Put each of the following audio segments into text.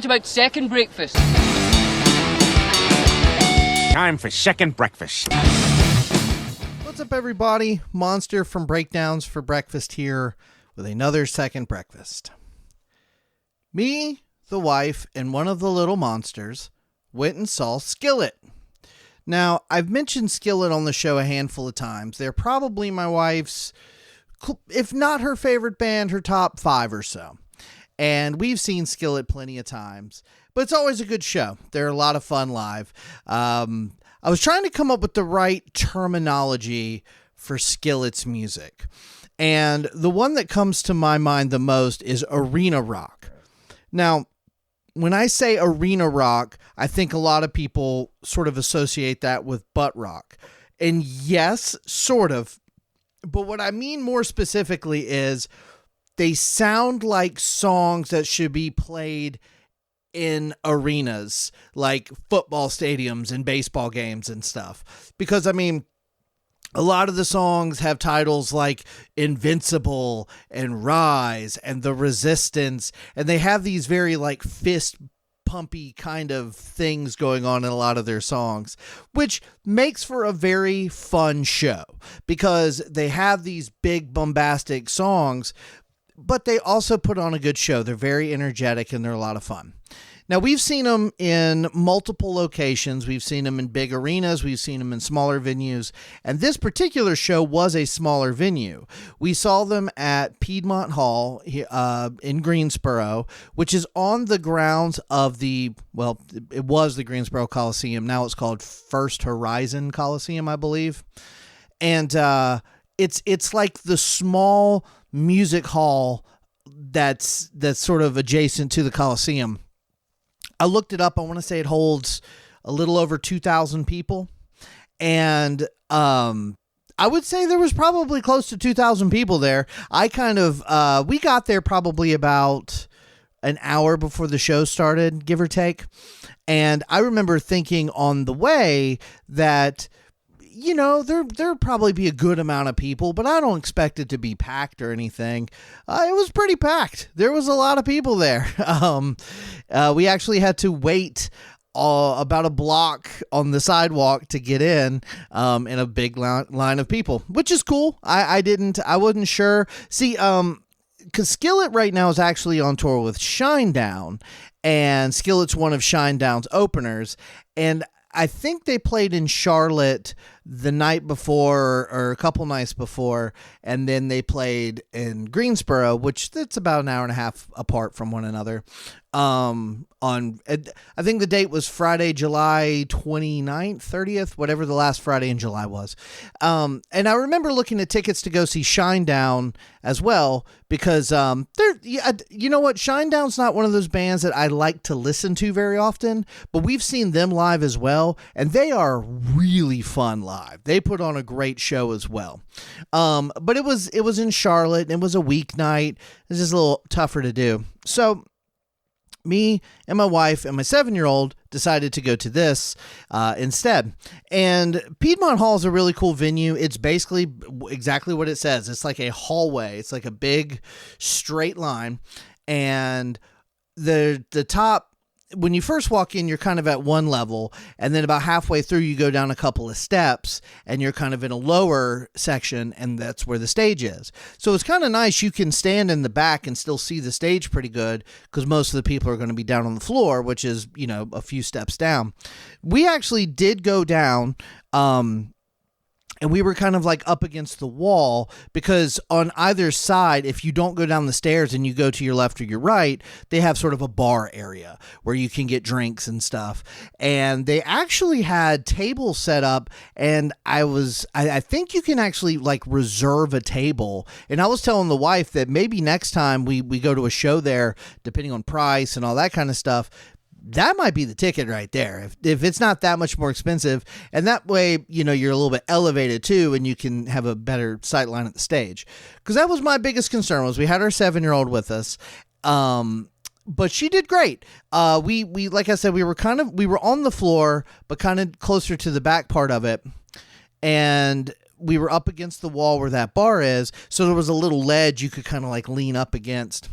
What about second breakfast? Time for second breakfast. What's up, everybody? Monster from Breakdowns for Breakfast here with another second breakfast. Me, the wife, and one of the little monsters went and saw Skillet. Now, I've mentioned Skillet on the show a handful of times. They're probably my wife's, if not her favorite band, her top 5 or so. And we've seen Skillet plenty of times, but it's always a good show. They're a lot of fun live. I was trying to come up with the right terminology for Skillet's music. And the one that comes to my mind the most is arena rock. Now, when I say arena rock, I think a lot of people sort of associate that with butt rock. And yes, sort of. But what I mean more specifically is they sound like songs that should be played in arenas, like football stadiums and baseball games and stuff. Because, I mean, a lot of the songs have titles like Invincible and Rise and The Resistance, and they have these very like fist pumpy kind of things going on in a lot of their songs, which makes for a very fun show because they have these big bombastic songs, but they also put on a good show. They're very energetic and they're a lot of fun. Now, we've seen them in multiple locations. We've seen them in big arenas. We've seen them in smaller venues. And this particular show was a smaller venue. We saw them at Piedmont Hall in Greensboro, which is on the grounds of it was the Greensboro Coliseum. Now it's called First Horizon Coliseum, I believe. And it's like the small music hall that's sort of adjacent to the Coliseum. I looked it up. I want to say it holds a little over 2,000 people. And I would say there was probably close to 2,000 people there. We got there probably about an hour before the show started, give or take. And I remember thinking on the way that, you know, there'd probably be a good amount of people, but I don't expect it to be packed or anything. It was pretty packed. There was a lot of people there. We actually had to wait about a block on the sidewalk to get in a big line of people, which is cool. I wasn't sure. See, because Skillet right now is actually on tour with Shinedown, and Skillet's one of Shinedown's openers, and I think they played in Charlotte the night before or a couple nights before, and then they played in Greensboro, which that's about an hour and a half apart from one another. I think the date was Friday, July 29th, 30th, whatever the last Friday in July was. And I remember looking at tickets to go see Shinedown as well, because you know what? Shinedown's not one of those bands that I like to listen to very often, but we've seen them live as well, and they are really fun live. They put on a great show as well. But it was in Charlotte, and it was a weeknight. It was just a little tougher to do. So me and my wife and my 7-year-old decided to go to this instead. And Piedmont Hall is a really cool venue. It's basically exactly what it says. It's like a hallway. It's like a big straight line. And the top, when you first walk in, you're kind of at one level, and then about halfway through, you go down a couple of steps, and you're kind of in a lower section, and that's where the stage is. So it's kind of nice. You can stand in the back and still see the stage pretty good, because most of the people are going to be down on the floor, which is, you know, a few steps down. We actually did go down, and we were kind of like up against the wall, because on either side, if you don't go down the stairs and you go to your left or your right, they have sort of a bar area where you can get drinks and stuff. And they actually had tables set up, and I think you can actually like reserve a table. And I was telling the wife that maybe next time we go to a show there, depending on price and all that kind of stuff, that might be the ticket right there. If it's not that much more expensive, and that way, you know, you're a little bit elevated too, and you can have a better sight line at the stage. Because that was my biggest concern, was we had our 7-year-old with us. But she did great. We like I said, we were on the floor, but kind of closer to the back part of it. And we were up against the wall where that bar is. So there was a little ledge you could kind of like lean up against.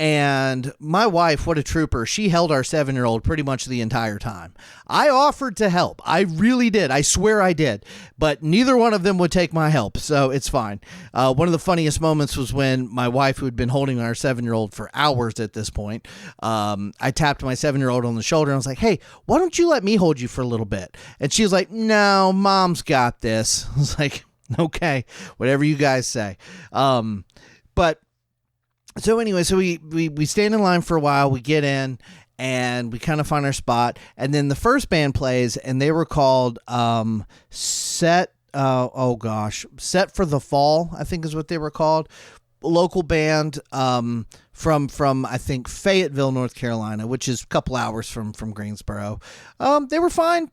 And my wife, what a trooper, she held our 7-year-old pretty much the entire time. I offered to help. I really did. I swear I did. But neither one of them would take my help, so it's fine. One of the funniest moments was when my wife, who had been holding our 7-year-old for hours at this point, I tapped my 7-year-old on the shoulder and I was like, hey, why don't you let me hold you for a little bit? And she was like, no, Mom's got this. I was like, okay, whatever you guys say. But so anyway, so we stand in line for a while, we get in, and we kind of find our spot, and then the first band plays, and they were called Set for the Fall, I think is what they were called. A local band from I think Fayetteville, North Carolina, which is a couple hours from Greensboro. They were fine.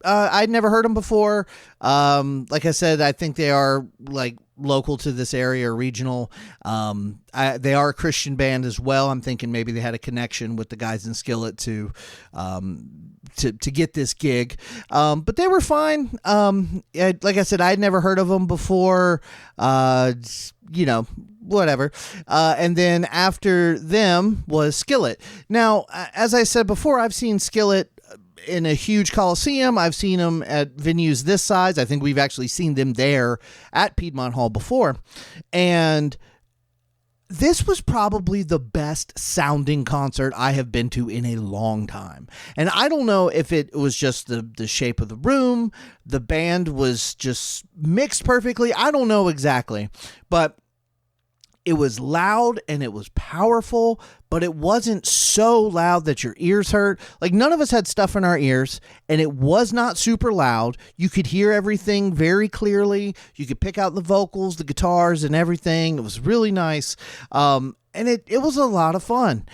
I'd never heard them before. Like I said, I think they are like local to this area or regional. They are a Christian band as well. I'm thinking maybe they had a connection with the guys in Skillet to get this gig. But they were fine. Like I said, I'd never heard of them before. Whatever. And then after them was Skillet. Now, as I said before, I've seen Skillet in a huge coliseum. I've seen them at venues this size. I think we've actually seen them there at Piedmont Hall before. And this was probably the best sounding concert I have been to in a long time. And I don't know if it was just the shape of the room, the band was just mixed perfectly. I don't know exactly, but it was loud and it was powerful, but it wasn't so loud that your ears hurt. Like, none of us had stuff in our ears, and it was not super loud. You could hear everything very clearly. You could pick out the vocals, the guitars, and everything. It was really nice. And it was a lot of fun.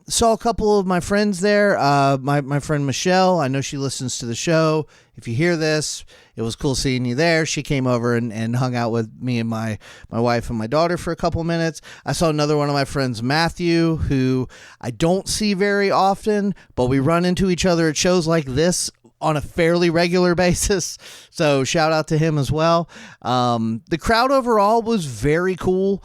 Saw a couple of my friends there. My friend Michelle, I know she listens to the show. If you hear this, it was cool seeing you there. She came over and hung out with me and my wife and my daughter for a couple of minutes. I saw another one of my friends, Matthew, who I don't see very often, but we run into each other at shows like this on a fairly regular basis. So shout out to him as well. The crowd overall was very cool.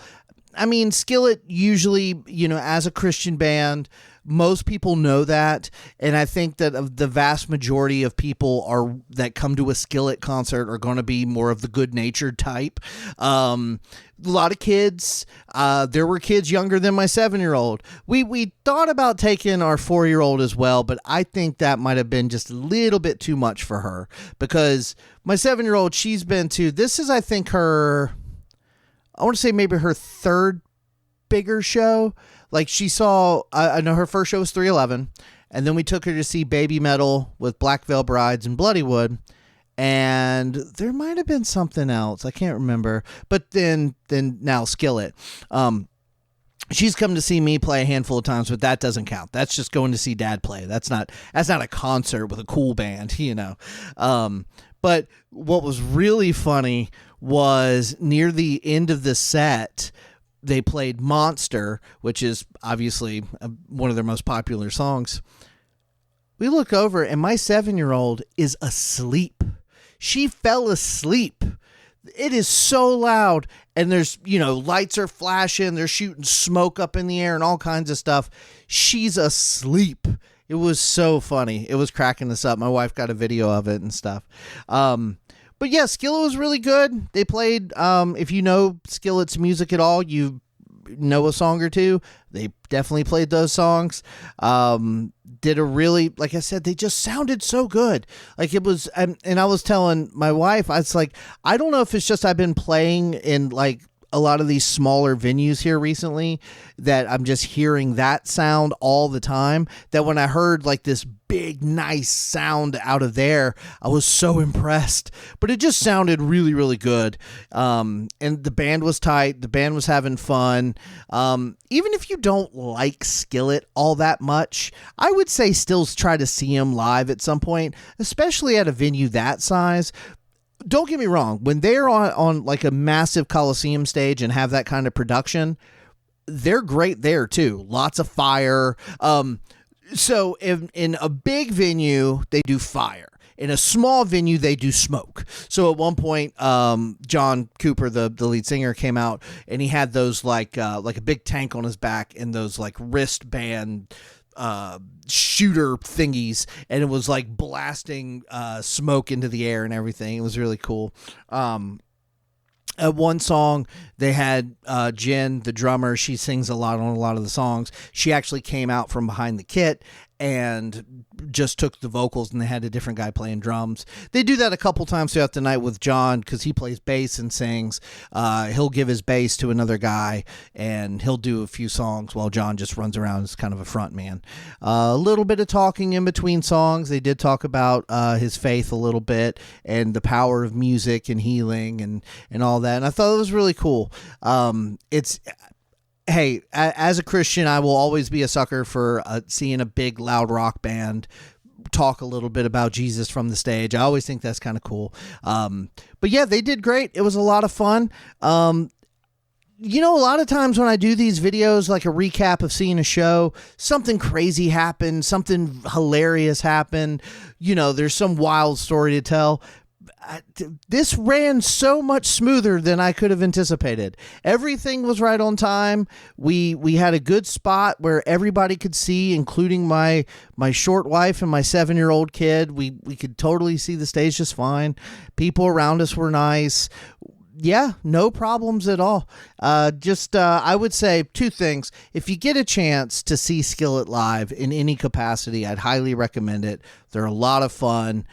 I mean, Skillet usually, as a Christian band, most people know that, and I think that of the vast majority of people that come to a Skillet concert are going to be more of the good-natured type. A lot of kids. There were kids younger than my 7-year-old. We thought about taking our 4-year-old as well, but I think that might have been just a little bit too much for her, because my 7-year-old, she's been to, this is, I think, I want to say maybe her third bigger show. Like, she saw, I know her first show was 311, and then we took her to see Baby Metal with Black Veil Brides and Bloodywood, and there might have been something else. I can't remember. But then now Skillet. She's come to see me play a handful of times, but that doesn't count. That's just going to see Dad play. That's not a concert with a cool band, But what was really funny was near the end of the set, they played Monster, which is obviously one of their most popular songs. We look over and my 7-year-old is asleep. She fell asleep. It is so loud, and there's, lights are flashing, they're shooting smoke up in the air and all kinds of stuff. She's asleep. It was so funny. It was cracking us up. My wife got a video of it and stuff. But yeah, Skillet was really good. They played, if you know Skillet's music at all, you know a song or two. They definitely played those songs. Did a really, like I said, they just sounded so good. Like, it was, and I was telling my wife, I was like, I don't know if it's just I've been playing in like a lot of these smaller venues here recently that I'm just hearing that sound all the time, that when I heard like this big, nice sound out of there, I was so impressed. But it just sounded really, really good. And the band was tight. The band was having fun. Even if you don't like Skillet all that much, I would say still try to see them live at some point, especially at a venue that size. Don't get me wrong, when they're on like a massive Coliseum stage and have that kind of production, they're great there too. Lots of fire. So in a big venue, they do fire. in a small venue, they do smoke. So at one point, John Cooper, the lead singer, came out and he had those like a big tank on his back and those like wristband shooter thingies, and it was like blasting smoke into the air and everything. It was really cool. At one song, they had Jen, the drummer. She sings a lot on a lot of the songs. She actually came out from behind the kit and just took the vocals, and they had a different guy playing drums. They do that a couple times throughout the night with John because he plays bass and sings. He'll give his bass to another guy, and he'll do a few songs while John just runs around as kind of a front man. A little bit of talking in between songs. They did talk about his faith a little bit and the power of music and healing and all that, and I thought it was really cool. Hey, as a Christian, I will always be a sucker for seeing a big, loud rock band talk a little bit about Jesus from the stage. I always think that's kind of cool. But yeah, they did great. It was a lot of fun. A lot of times when I do these videos, like a recap of seeing a show, something crazy happened, something hilarious happened. There's some wild story to tell. This ran so much smoother than I could have anticipated. Everything was right on time. We had a good spot where everybody could see, including my short wife and my 7-year-old kid. We could totally see the stage just fine. People around us were nice. Yeah, no problems at all. I would say two things. If you get a chance to see Skillet live in any capacity, I'd highly recommend it. They're a lot of fun.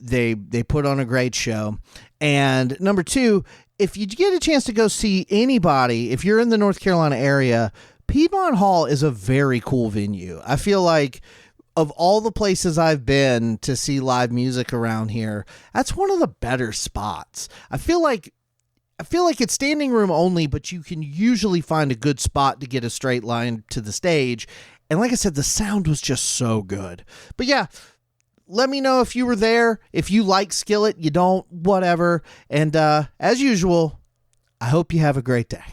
They put on a great show. And number two, if you get a chance to go see anybody, if you're in the North Carolina area, Piedmont Hall is a very cool venue. I feel like of all the places I've been to see live music around here, that's one of the better spots. I feel like it's standing room only, but you can usually find a good spot to get a straight line to the stage. And like I said, the sound was just so good. But yeah, let me know if you were there, if you like Skillet, you don't, whatever. And as usual, I hope you have a great day.